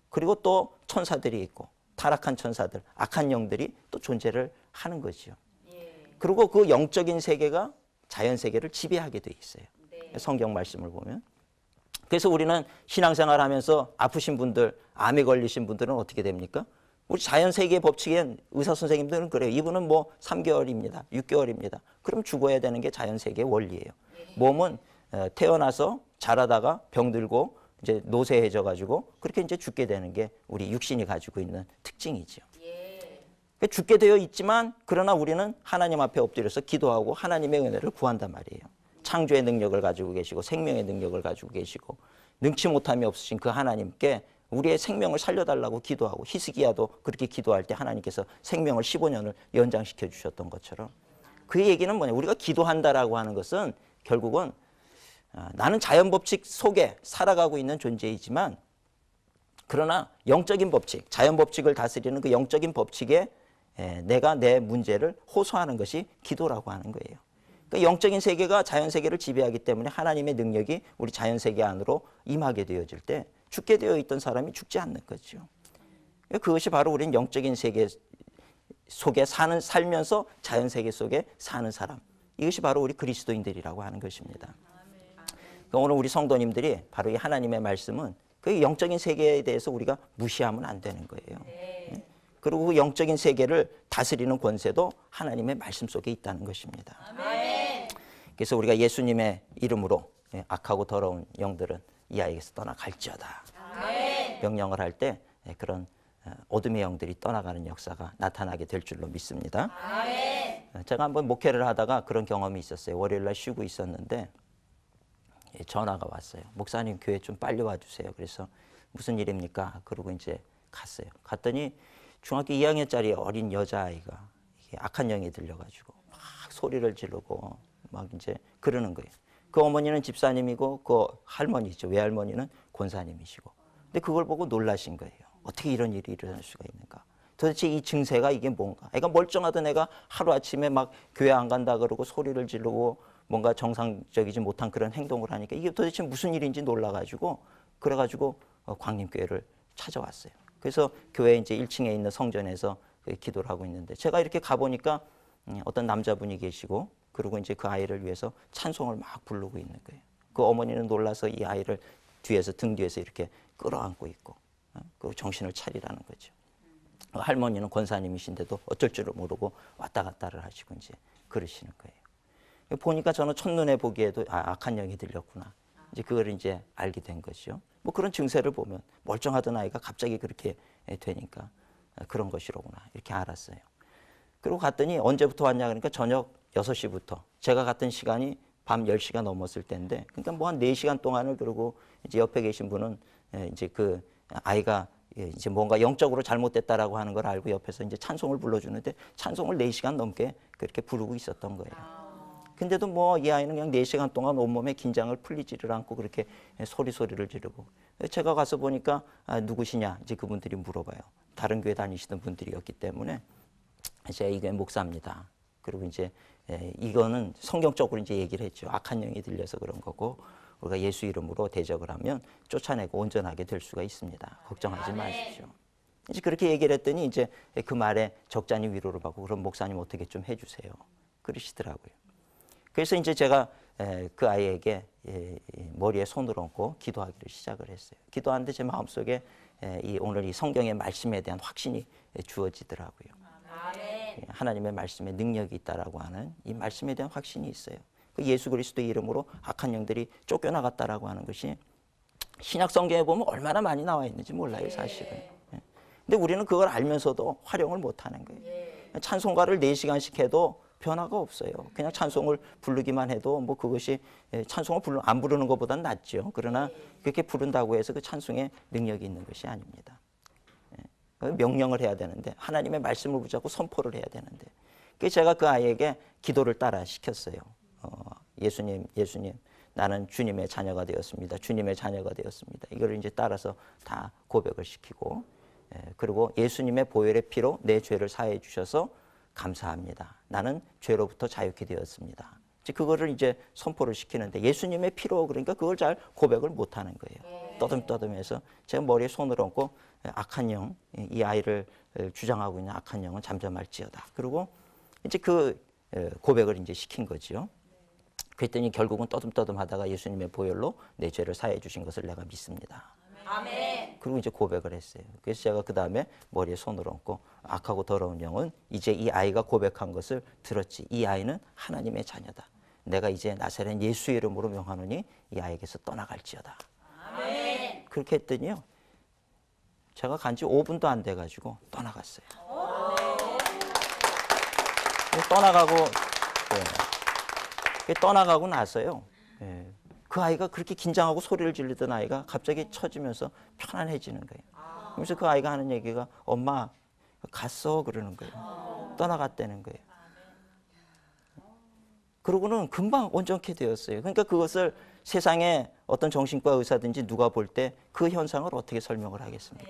그리고 또 천사들이 있고 타락한 천사들, 악한 영들이 또 존재를 하는 거죠. 그리고 그 영적인 세계가 자연 세계를 지배하게 돼 있어요. 성경 말씀을 보면. 그래서 우리는 신앙생활 하면서 아프신 분들, 암에 걸리신 분들은 어떻게 됩니까? 우리 자연 세계의 법칙엔 의사 선생님들은 그래요. 이분은 뭐 3개월입니다. 6개월입니다. 그럼 죽어야 되는 게 자연 세계의 원리예요. 몸은 태어나서 자라다가 병들고 이제 노쇠해져 가지고 그렇게 이제 죽게 되는 게 우리 육신이 가지고 있는 특징이죠. 죽게 되어 있지만 그러나 우리는 하나님 앞에 엎드려서 기도하고 하나님의 은혜를 구한단 말이에요. 창조의 능력을 가지고 계시고 생명의 능력을 가지고 계시고 능치 못함이 없으신 그 하나님께 우리의 생명을 살려달라고 기도하고 히스기야도 그렇게 기도할 때 하나님께서 생명을 15년을 연장시켜 주셨던 것처럼 그 얘기는 뭐냐, 우리가 기도한다라고 하는 것은 결국은 나는 자연 법칙 속에 살아가고 있는 존재이지만 그러나 영적인 법칙, 자연 법칙을 다스리는 그 영적인 법칙에 내가 내 문제를 호소하는 것이 기도라고 하는 거예요. 그러니까 영적인 세계가 자연 세계를 지배하기 때문에 하나님의 능력이 우리 자연 세계 안으로 임하게 되어질 때 죽게 되어 있던 사람이 죽지 않는 거죠. 그것이 바로 우리는 영적인 세계 속에 살면서 자연 세계 속에 사는 사람. 이것이 바로 우리 그리스도인들이라고 하는 것입니다. 그러니까 오늘 우리 성도님들이 바로 이 하나님의 말씀은 그 영적인 세계에 대해서 우리가 무시하면 안 되는 거예요. 그리고 그 영적인 세계를 다스리는 권세도 하나님의 말씀 속에 있다는 것입니다. 그래서 우리가 예수님의 이름으로 악하고 더러운 영들은 이 아이에게서 떠나갈지어다 명령을 할 때 그런 어둠의 영들이 떠나가는 역사가 나타나게 될 줄로 믿습니다. 제가 한번 목회를 하다가 그런 경험이 있었어요. 월요일날 쉬고 있었는데 전화가 왔어요. 목사님 교회 좀 빨리 와주세요. 그래서 무슨 일입니까? 그러고 이제 갔어요. 갔더니 중학교 2학년짜리 어린 여자아이가 악한 영이 들려가지고 막 소리를 지르고 막 이제 그러는 거예요. 그 어머니는 집사님이고 그 할머니죠. 외할머니는 권사님이시고. 근데 그걸 보고 놀라신 거예요. 어떻게 이런 일이 일어날 수가 있는가? 도대체 이 증세가 이게 뭔가? 애가 멀쩡하던 애가 하루아침에 막 교회 안 간다 그러고 소리를 지르고 뭔가 정상적이지 못한 그런 행동을 하니까 이게 도대체 무슨 일인지 놀라가지고 그래가지고 광림교회를 찾아왔어요. 그래서 교회 이제 1층에 있는 성전에서 기도를 하고 있는데 제가 이렇게 가보니까 어떤 남자분이 계시고 그리고 이제 그 아이를 위해서 찬송을 막 부르고 있는 거예요. 그 어머니는 놀라서 이 아이를 뒤에서 등 뒤에서 이렇게 끌어안고 있고 그 정신을 차리라는 거죠. 할머니는 권사님이신데도 어쩔 줄을 모르고 왔다 갔다를 하시고 이제 그러시는 거예요. 보니까 저는 첫눈에 보기에도 악한 영이 들렸구나. 이제 그걸 이제 알게 된 거죠. 뭐 그런 증세를 보면 멀쩡하던 아이가 갑자기 그렇게 되니까 그런 것이로구나 이렇게 알았어요. 그리고 갔더니 언제부터 왔냐 그러니까 저녁 6시부터 제가 갔던 시간이 밤 10시가 넘었을 때인데 그러니까 뭐 한 4시간 동안을 그러고 이제 옆에 계신 분은 이제 그 아이가 이제 뭔가 영적으로 잘못됐다라고 하는 걸 알고 옆에서 이제 찬송을 불러주는데 찬송을 4시간 넘게 그렇게 부르고 있었던 거예요. 근데도 뭐 이 아이는 그냥 4시간 동안 온몸에 긴장을 풀리지를 않고 그렇게 소리를 지르고 제가 가서 보니까 누구시냐 이제 그분들이 물어봐요. 다른 교회 다니시던 분들이었기 때문에 제가 이 교회 목사입니다. 그리고 이제 이거는 성경적으로 이제 얘기를 했죠. 악한 영이 들려서 그런 거고 우리가 예수 이름으로 대적을 하면 쫓아내고 온전하게 될 수가 있습니다. 걱정하지 마십시오. 이제 그렇게 얘기를 했더니 이제 그 말에 적잖이 위로를 받고 그럼 목사님 어떻게 좀 해주세요. 그러시더라고요. 그래서 이제 제가 그 아이에게 머리에 손을 얹고 기도하기를 시작을 했어요. 기도하는데 제 마음속에 오늘 이 성경의 말씀에 대한 확신이 주어지더라고요. 하나님의 말씀에 능력이 있다라고 하는 이 말씀에 대한 확신이 있어요. 그 예수 그리스도의 이름으로 악한 영들이 쫓겨나갔다라고 하는 것이 신약 성경에 보면 얼마나 많이 나와 있는지 몰라요, 사실은. 근데 우리는 그걸 알면서도 활용을 못 하는 거예요. 찬송가를 4시간씩 해도 변화가 없어요. 그냥 찬송을 부르기만 해도 뭐 그것이 찬송을 안 부르는 것보다는 낫죠. 그러나 그렇게 부른다고 해서 그 찬송에 능력이 있는 것이 아닙니다. 명령을 해야 되는데 하나님의 말씀을 붙잡고 선포를 해야 되는데 그래서 제가 그 아이에게 기도를 따라 시켰어요. 예수님 나는 주님의 자녀가 되었습니다. 주님의 자녀가 되었습니다. 이걸 이제 따라서 다 고백을 시키고 그리고 예수님의 보혈의 피로 내 죄를 사해 주셔서 감사합니다. 나는 죄로부터 자유케 되었습니다. 그거를 이제 선포를 시키는데 예수님의 피로 그러니까 그걸 잘 고백을 못 하는 거예요. 떠듬떠듬해서 제가 머리에 손을 얹고 악한 영, 이 아이를 주장하고 있는 악한 영은 잠잠할지어다. 그리고 이제 그 고백을 이제 시킨 거지요. 그랬더니 결국은 떠듬떠듬하다가 예수님의 보혈로 내 죄를 사해 주신 것을 내가 믿습니다. 아멘. 그리고 이제 고백을 했어요. 그래서 제가 그 다음에 머리에 손을 얹고 악하고 더러운 영은 이제 이 아이가 고백한 것을 들었지. 이 아이는 하나님의 자녀다. 내가 이제 나사렛 예수 이름으로 명하노니 이 아이에게서 떠나갈지어다. 아멘. 그렇게 했더니요. 제가 간지 5분도 안 돼가지고 떠나갔어요. 떠나가고 나서요. 그 아이가 그렇게 긴장하고 소리를 지르던 아이가 갑자기 쳐지면서 편안해지는 거예요. 그래서 그 아이가 하는 얘기가 엄마 갔어 그러는 거예요. 떠나갔다는 거예요. 그러고는 금방 온전케 되었어요. 그러니까 그것을 세상에 어떤 정신과 의사든지 누가 볼 때 그 현상을 어떻게 설명을 하겠습니까?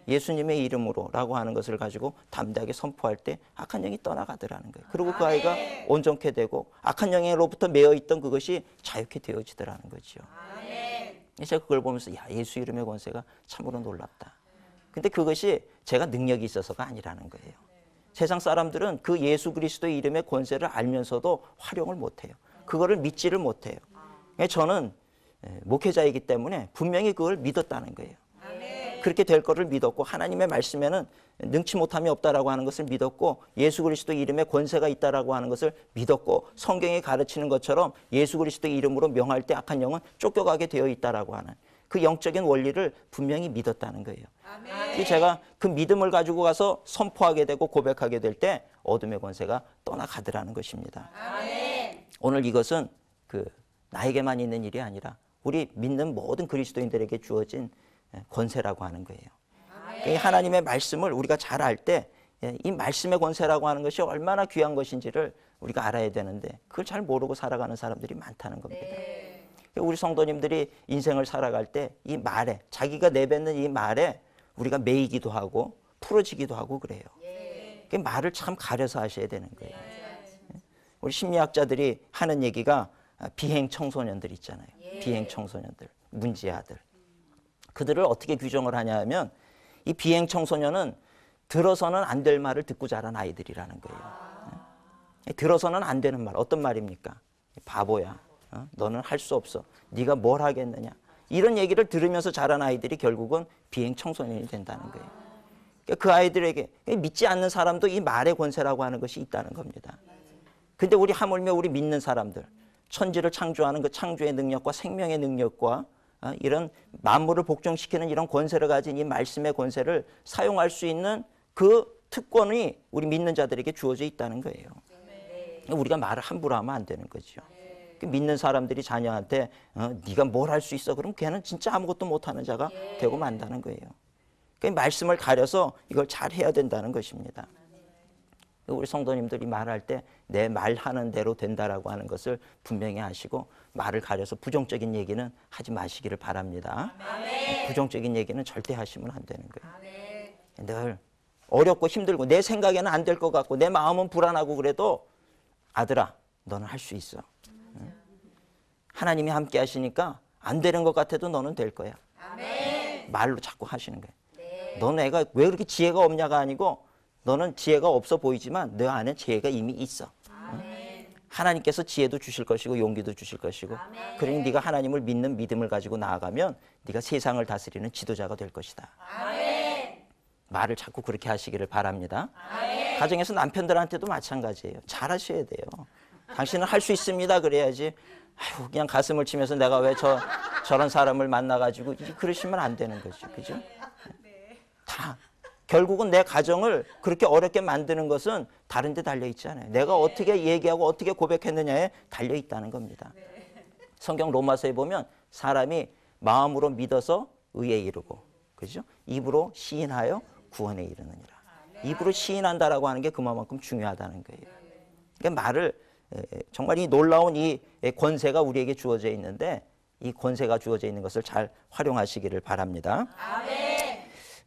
예수님의 이름으로라고 하는 것을 가지고 담대하게 선포할 때 악한 영이 떠나가더라는 거예요. 그리고 그 아이가 온전케 되고 악한 영으로부터 매여 있던 그것이 자유케 되어지더라는 거죠. 제가 그걸 보면서 야 예수 이름의 권세가 참으로 놀랍다. 근데 그것이 제가 능력이 있어서가 아니라는 거예요. 세상 사람들은 그 예수 그리스도의 이름의 권세를 알면서도 활용을 못해요. 그거를 믿지를 못해요. 저는 목회자이기 때문에 분명히 그걸 믿었다는 거예요. 그렇게 될 거를 믿었고 하나님의 말씀에는 능치 못함이 없다라고 하는 것을 믿었고 예수 그리스도 이름에 권세가 있다라고 하는 것을 믿었고 성경이 가르치는 것처럼 예수 그리스도 이름으로 명할 때 악한 영은 쫓겨가게 되어 있다라고 하는 그 영적인 원리를 분명히 믿었다는 거예요. 제가 그 믿음을 가지고 가서 선포하게 되고 고백하게 될 때 어둠의 권세가 떠나가더라는 것입니다. 오늘 이것은 나에게만 있는 일이 아니라 우리 믿는 모든 그리스도인들에게 주어진 권세라고 하는 거예요. 하나님의 말씀을 우리가 잘 알 때 이 말씀의 권세라고 하는 것이 얼마나 귀한 것인지를 우리가 알아야 되는데 그걸 잘 모르고 살아가는 사람들이 많다는 겁니다. 우리 성도님들이 인생을 살아갈 때 이 말에 자기가 내뱉는 이 말에 우리가 매이기도 하고 풀어지기도 하고 그래요. 그 말을 참 가려서 하셔야 되는 거예요. 우리 심리학자들이 하는 얘기가 비행 청소년들 있잖아요. 비행 청소년들, 문제아들. 그들을 어떻게 규정을 하냐 하면 이 비행 청소년은 들어서는 안 될 말을 듣고 자란 아이들이라는 거예요. 들어서는 안 되는 말, 어떤 말입니까? 바보야, 너는 할 수 없어, 네가 뭘 하겠느냐, 이런 얘기를 들으면서 자란 아이들이 결국은 비행 청소년이 된다는 거예요. 그 아이들에게 믿지 않는 사람도 이 말의 권세라고 하는 것이 있다는 겁니다. 근데 우리 하물며 우리 믿는 사람들, 천지를 창조하는 그 창조의 능력과 생명의 능력과 이런 만물을 복종시키는 이런 권세를 가진 이 말씀의 권세를 사용할 수 있는 그 특권이 우리 믿는 자들에게 주어져 있다는 거예요. 우리가 말을 함부로 하면 안 되는 거죠. 믿는 사람들이 자녀한테 네가 뭘 할 수 있어? 그럼 걔는 진짜 아무것도 못하는 자가 되고 만다는 거예요. 그러니까 말씀을 가려서 이걸 잘 해야 된다는 것입니다. 우리 성도님들이 말할 때 내 말하는 대로 된다라고 하는 것을 분명히 아시고 말을 가려서 부정적인 얘기는 하지 마시기를 바랍니다. 부정적인 얘기는 절대 하시면 안 되는 거예요. 늘 어렵고 힘들고 내 생각에는 안 될 것 같고 내 마음은 불안하고 그래도 아들아 너는 할 수 있어. 하나님이 함께 하시니까 안 되는 것 같아도 너는 될 거야. 말로 자꾸 하시는 거예요. 너는 애가 왜 그렇게 지혜가 없냐가 아니고 너는 지혜가 없어 보이지만 너 안에 지혜가 이미 있어. 하나님께서 지혜도 주실 것이고 용기도 주실 것이고 그러니 네가 하나님을 믿는 믿음을 가지고 나아가면 네가 세상을 다스리는 지도자가 될 것이다. 말을 자꾸 그렇게 하시기를 바랍니다. 가정에서 남편들한테도 마찬가지예요. 잘하셔야 돼요. 당신은 할 수 있습니다. 그래야지 아유, 그냥 가슴을 치면서 내가 왜 저런 사람을 만나가지고 그러시면 안 되는 거지. 그죠? 다. 결국은 내 가정을 그렇게 어렵게 만드는 것은 다른 데 달려있지 않아요. 내가 어떻게 얘기하고 어떻게 고백했느냐에 달려있다는 겁니다. 성경 로마서에 보면 사람이 마음으로 믿어서 의에 이르고 그죠? 입으로 시인하여 구원에 이르느니라. 입으로 시인한다라고 하는 게 그만큼 중요하다는 거예요. 그러니까 말을 정말 이 놀라운 이 권세가 우리에게 주어져 있는데 이 권세가 주어져 있는 것을 잘 활용하시기를 바랍니다.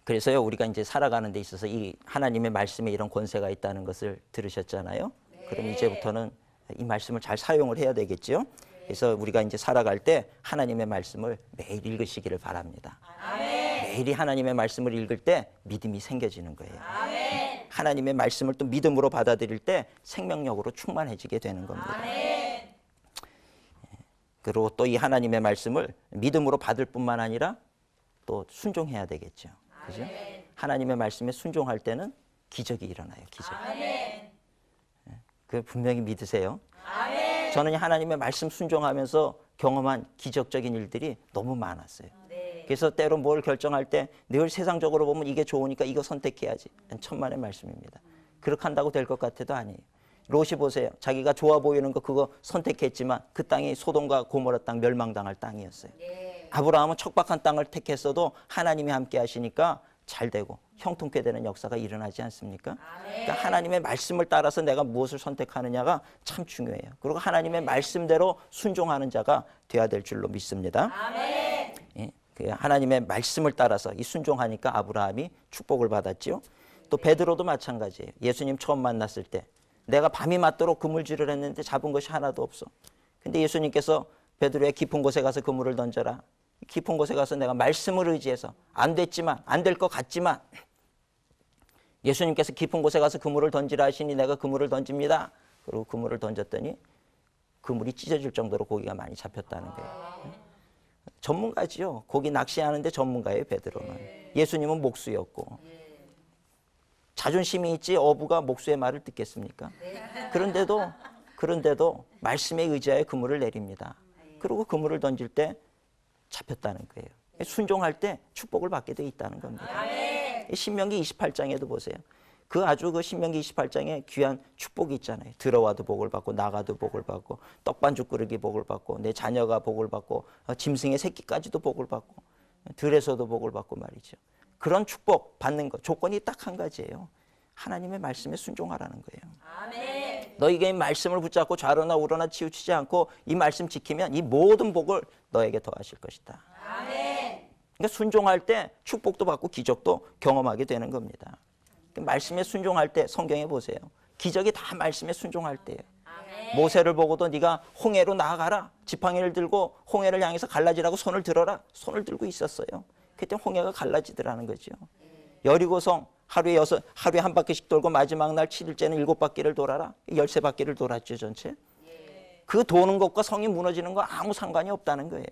그래서요 우리가 이제 살아가는 데 있어서 이 하나님의 말씀에 이런 권세가 있다는 것을 들으셨잖아요. 그럼 이제부터는 이 말씀을 잘 사용을 해야 되겠죠. 그래서 우리가 이제 살아갈 때 하나님의 말씀을 매일 읽으시기를 바랍니다. 매일이 하나님의 말씀을 읽을 때 믿음이 생겨지는 거예요. 하나님의 말씀을 또 믿음으로 받아들일 때 생명력으로 충만해지게 되는 겁니다. 그리고 또 이 하나님의 말씀을 믿음으로 받을 뿐만 아니라 또 순종해야 되겠죠. 그죠? 하나님의 말씀에 순종할 때는 기적이 일어나요. 기적. 그 분명히 믿으세요. 저는 하나님의 말씀 순종하면서 경험한 기적적인 일들이 너무 많았어요. 그래서 때로 뭘 결정할 때 늘 세상적으로 보면 이게 좋으니까 이거 선택해야지. 천만의 말씀입니다. 그렇게 한다고 될 것 같아도 아니에요. 롯이 보세요. 자기가 좋아 보이는 거 그거 선택했지만 그 땅이 소돔과 고모라 땅 멸망당할 땅이었어요. 아브라함은 척박한 땅을 택했어도 하나님이 함께 하시니까 잘 되고 형통케 되는 역사가 일어나지 않습니까? 그러니까 하나님의 말씀을 따라서 내가 무엇을 선택하느냐가 참 중요해요. 그리고 하나님의 말씀대로 순종하는 자가 되어야 될 줄로 믿습니다. 예, 하나님의 말씀을 따라서 이 순종하니까 아브라함이 축복을 받았죠. 또 베드로도 마찬가지예요. 예수님 처음 만났을 때 내가 밤이 맞도록 그물질을 했는데 잡은 것이 하나도 없어. 근데 예수님께서 베드로의 깊은 곳에 가서 그물을 던져라. 깊은 곳에 가서 내가 말씀을 의지해서 안 됐지만 안 될 것 같지만 예수님께서 깊은 곳에 가서 그물을 던지라 하시니 내가 그물을 던집니다. 그리고 그물을 던졌더니 그물이 찢어질 정도로 고기가 많이 잡혔다는 거예요. 전문가지요. 고기 낚시하는데 전문가예요, 베드로는. 예수님은 목수였고. 자존심이 있지 어부가 목수의 말을 듣겠습니까? 그런데도 말씀에 의지하여 그물을 내립니다. 그리고 그물을 던질 때 잡혔다는 거예요. 순종할 때 축복을 받게 돼 있다는 겁니다. 신명기 28장에도 보세요. 그 신명기 28장에 귀한 축복이 있잖아요. 들어와도 복을 받고 나가도 복을 받고 떡반죽 그릇이 복을 받고 내 자녀가 복을 받고 짐승의 새끼까지도 복을 받고 들에서도 복을 받고 말이죠. 그런 축복 받는 것 조건이 딱 한 가지예요. 하나님의 말씀에 순종하라는 거예요. 아멘. 너에게 이 말씀을 붙잡고 좌로나 우로나 치우치지 않고 이 말씀 지키면 이 모든 복을 너에게 더하실 것이다. 아멘. 그러니까 순종할 때 축복도 받고 기적도 경험하게 되는 겁니다. 말씀에 순종할 때 성경에 보세요. 기적이 다 말씀에 순종할 때예요. 아멘. 모세를 보고도 네가 홍해로 나아가라. 지팡이를 들고 홍해를 향해서 갈라지라고 손을 들어라. 손을 들고 있었어요. 그때 홍해가 갈라지더라는 거죠. 여리고성 하루에 한 바퀴씩 돌고 마지막 날 7일째는 7바퀴를 돌아라. 13바퀴를 돌았죠, 전체. 그 도는 것과 성이 무너지는 거 아무 상관이 없다는 거예요.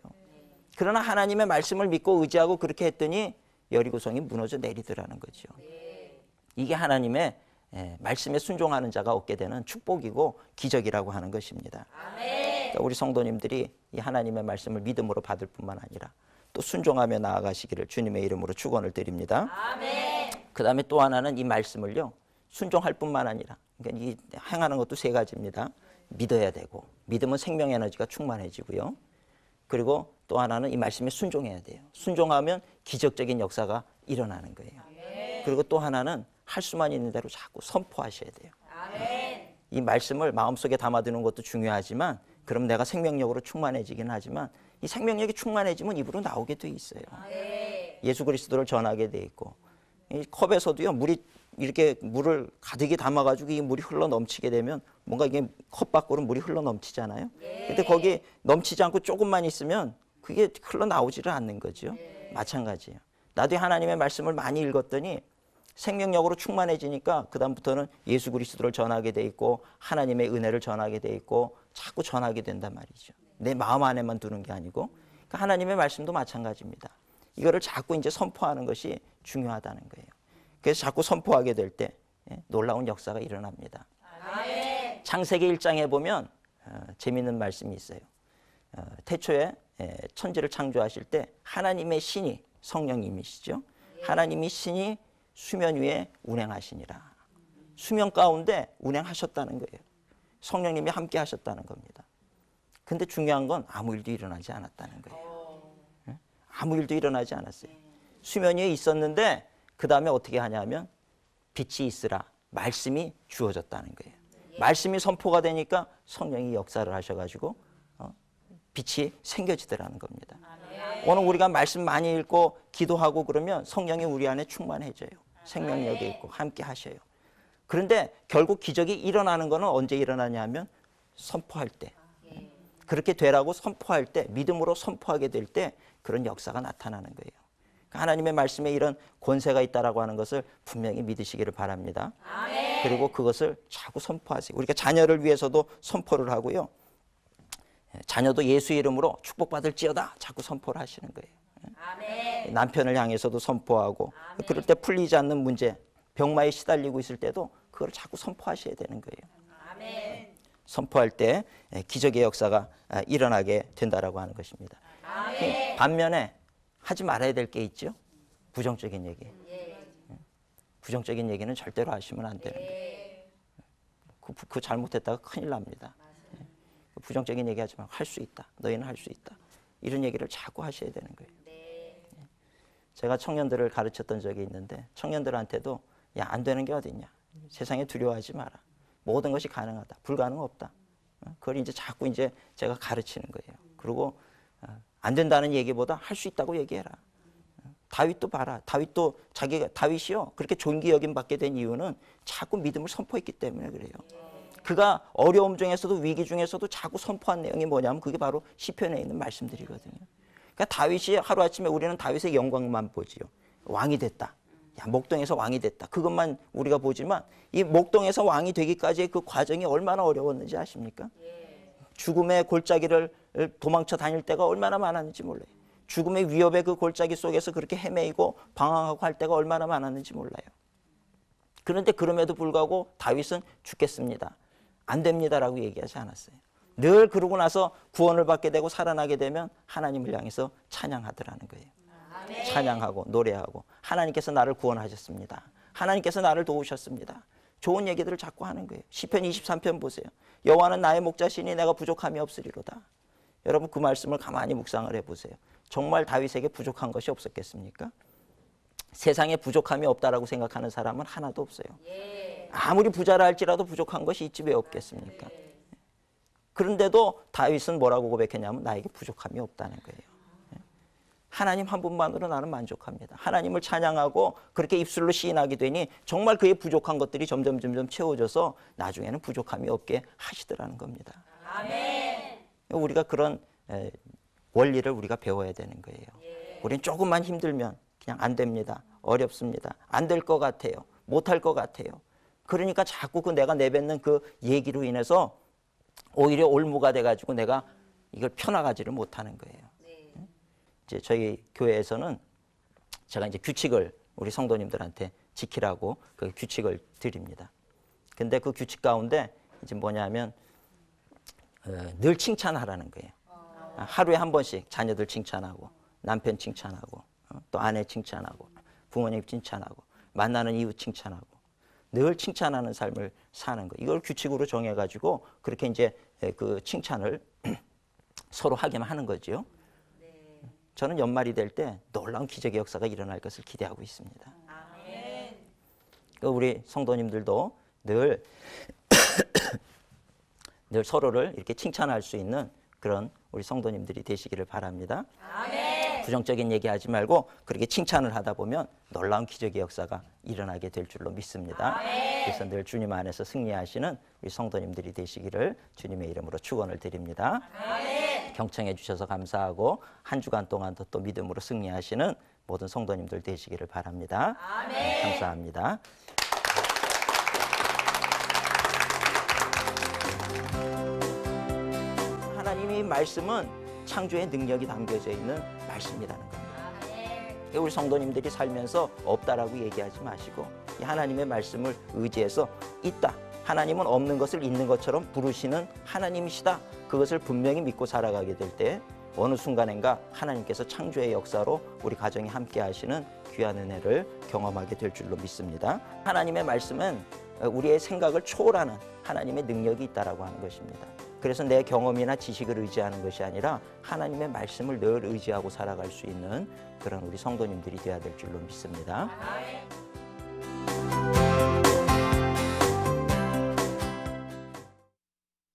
그러나 하나님의 말씀을 믿고 의지하고 그렇게 했더니 여리고성이 무너져 내리더라는 거죠. 이게 하나님의 말씀에 순종하는 자가 얻게 되는 축복이고 기적이라고 하는 것입니다. 그러니까 우리 성도님들이 이 하나님의 말씀을 믿음으로 받을 뿐만 아니라 또 순종하며 나아가시기를 주님의 이름으로 축원을 드립니다. 그 다음에 또 하나는 이 말씀을요 순종할 뿐만 아니라 그러니까 이 행하는 것도 세 가지입니다. 믿어야 되고 믿음은 생명 에너지가 충만해지고요. 그리고 또 하나는 이 말씀에 순종해야 돼요. 순종하면 기적적인 역사가 일어나는 거예요. 그리고 또 하나는 할 수만 있는 대로 자꾸 선포하셔야 돼요. 이 말씀을 마음속에 담아두는 것도 중요하지만 그럼 내가 생명력으로 충만해지긴 하지만 이 생명력이 충만해지면 입으로 나오게 돼 있어요. 예수 그리스도를 전하게 돼 있고 이 컵에서도요 이렇게 물을 가득히 담아가지고 이 물이 흘러 넘치게 되면 뭔가 이게 컵 밖으로 물이 흘러 넘치잖아요. 근데 거기 넘치지 않고 조금만 있으면 그게 흘러 나오지를 않는 거죠. 마찬가지예요. 나도 하나님의 말씀을 많이 읽었더니 생명력으로 충만해지니까 그 다음부터는 예수 그리스도를 전하게 돼 있고 하나님의 은혜를 전하게 돼 있고 자꾸 전하게 된단 말이죠. 내 마음 안에만 두는 게 아니고 그러니까 하나님의 말씀도 마찬가지입니다. 이거를 자꾸 이제 선포하는 것이 중요하다는 거예요. 그래서 자꾸 선포하게 될 때 놀라운 역사가 일어납니다. 창세기 1장에 보면 재미있는 말씀이 있어요. 태초에 천지를 창조하실 때 하나님의 신이 성령님이시죠. 하나님이 신이 수면 위에 운행하시니라. 수면 가운데 운행하셨다는 거예요. 성령님이 함께 하셨다는 겁니다. 근데 중요한 건 아무 일도 일어나지 않았다는 거예요. 아무 일도 일어나지 않았어요. 수면 위에 있었는데 그 다음에 어떻게 하냐면 빛이 있으라. 말씀이 주어졌다는 거예요. 말씀이 선포가 되니까 성령이 역사를 하셔가지고 빛이 생겨지더라는 겁니다. 오늘 우리가 말씀 많이 읽고 기도하고 그러면 성령이 우리 안에 충만해져요. 생명력이 있고 함께 하셔요. 그런데 결국 기적이 일어나는 것은 언제 일어나냐면 선포할 때. 그렇게 되라고 선포할 때 믿음으로 선포하게 될 때 그런 역사가 나타나는 거예요. 그러니까 하나님의 말씀에 이런 권세가 있다라고 하는 것을 분명히 믿으시기를 바랍니다. 아멘. 그리고 그것을 자꾸 선포하세요. 우리가 자녀를 위해서도 선포를 하고요. 자녀도 예수 이름으로 축복받을지어다 자꾸 선포를 하시는 거예요. 아멘. 남편을 향해서도 선포하고 아멘. 그럴 때 풀리지 않는 문제 병마에 시달리고 있을 때도 그걸 자꾸 선포하셔야 되는 거예요. 아멘. 선포할 때 기적의 역사가 일어나게 된다라고 하는 것입니다. 아멘. 반면에 하지 말아야 될 게 있죠. 부정적인 얘기. 부정적인 얘기는 절대로 하시면 안 되는 거예요. 그 잘못했다가 큰일 납니다. 부정적인 얘기하지 말고 할 수 있다. 너희는 할 수 있다. 이런 얘기를 자꾸 하셔야 되는 거예요. 제가 청년들을 가르쳤던 적이 있는데 청년들한테도 야, 안 되는 게 어딨냐. 세상에 두려워하지 마라. 모든 것이 가능하다. 불가능 없다. 그걸 이제 자꾸 이제 제가 가르치는 거예요. 그리고 안 된다는 얘기보다 할 수 있다고 얘기해라. 다윗도 봐라. 다윗이요. 그렇게 존귀 여김 받게 된 이유는 자꾸 믿음을 선포했기 때문에 그래요. 그가 어려움 중에서도 위기 중에서도 자꾸 선포한 내용이 뭐냐면 그게 바로 시편에 있는 말씀들이거든요. 그러니까 다윗이 하루아침에 우리는 다윗의 영광만 보지요. 왕이 됐다. 야, 목동에서 왕이 됐다. 그것만 우리가 보지만 이 목동에서 왕이 되기까지의 그 과정이 얼마나 어려웠는지 아십니까? 죽음의 골짜기를 도망쳐 다닐 때가 얼마나 많았는지 몰라요. 죽음의 위협의 그 골짜기 속에서 그렇게 헤매이고 방황하고 할 때가 얼마나 많았는지 몰라요. 그런데 그럼에도 불구하고 다윗은 죽겠습니다, 안 됩니다라고 얘기하지 않았어요. 늘 그러고 나서 구원을 받게 되고 살아나게 되면 하나님을 향해서 찬양하더라는 거예요. 아멘. 찬양하고 노래하고 하나님께서 나를 구원하셨습니다, 하나님께서 나를 도우셨습니다. 좋은 얘기들을 자꾸 하는 거예요. 시편 23편 보세요. 여호와는 나의 목자시니 내가 부족함이 없으리로다. 여러분 그 말씀을 가만히 묵상을 해보세요. 정말 다윗에게 부족한 것이 없었겠습니까? 세상에 부족함이 없다라고 생각하는 사람은 하나도 없어요. 아무리 부자라 할지라도 부족한 것이 있지 왜 없겠습니까? 그런데도 다윗은 뭐라고 고백했냐면 나에게 부족함이 없다는 거예요. 하나님 한 분만으로 나는 만족합니다. 하나님을 찬양하고 그렇게 입술로 시인하게 되니 정말 그의 부족한 것들이 점점 채워져서 나중에는 부족함이 없게 하시더라는 겁니다. 아멘. 우리가 그런 원리를 우리가 배워야 되는 거예요. 우리는 조금만 힘들면 그냥 안 됩니다, 어렵습니다, 안 될 것 같아요, 못할 것 같아요. 그러니까 자꾸 그 내가 내뱉는 그 얘기로 인해서 오히려 올무가 돼가지고 내가 이걸 펴나가지를 못하는 거예요. 이제 저희 교회에서는 제가 이제 규칙을 우리 성도님들한테 지키라고 그 규칙을 드립니다. 근데 그 규칙 가운데 이제 뭐냐면 늘 칭찬하라는 거예요. 하루에 한 번씩 자녀들 칭찬하고 남편 칭찬하고 또 아내 칭찬하고 부모님 칭찬하고 만나는 이웃 칭찬하고 늘 칭찬하는 삶을 사는 거. 이걸 규칙으로 정해가지고 그렇게 이제 그 칭찬을 서로 하게만 하는 거죠. 저는 연말이 될 때 놀라운 기적의 역사가 일어날 것을 기대하고 있습니다. 아멘. 우리 성도님들도 늘 서로를 이렇게 칭찬할 수 있는 그런 우리 성도님들이 되시기를 바랍니다. 아멘. 부정적인 얘기하지 말고 그렇게 칭찬을 하다 보면 놀라운 기적의 역사가 일어나게 될 줄로 믿습니다. 아멘. 그래서 늘 주님 안에서 승리하시는 우리 성도님들이 되시기를 주님의 이름으로 축원을 드립니다. 아멘. 경청해 주셔서 감사하고 한 주간 동안도 또 믿음으로 승리하시는 모든 성도님들 되시기를 바랍니다. 아멘. 감사합니다. 하나님의 말씀은 창조의 능력이 담겨져 있는 말씀이라는 겁니다. 우리 성도님들이 살면서 없다라고 얘기하지 마시고 이 하나님의 말씀을 의지해서 있다, 하나님은 없는 것을 있는 것처럼 부르시는 하나님이시다, 그것을 분명히 믿고 살아가게 될 때 어느 순간인가 하나님께서 창조의 역사로 우리 가정에 함께 하시는 귀한 은혜를 경험하게 될 줄로 믿습니다. 하나님의 말씀은 우리의 생각을 초월하는 하나님의 능력이 있다라고 하는 것입니다. 그래서 내 경험이나 지식을 의지하는 것이 아니라 하나님의 말씀을 늘 의지하고 살아갈 수 있는 그런 우리 성도님들이 되어야 될 줄로 믿습니다.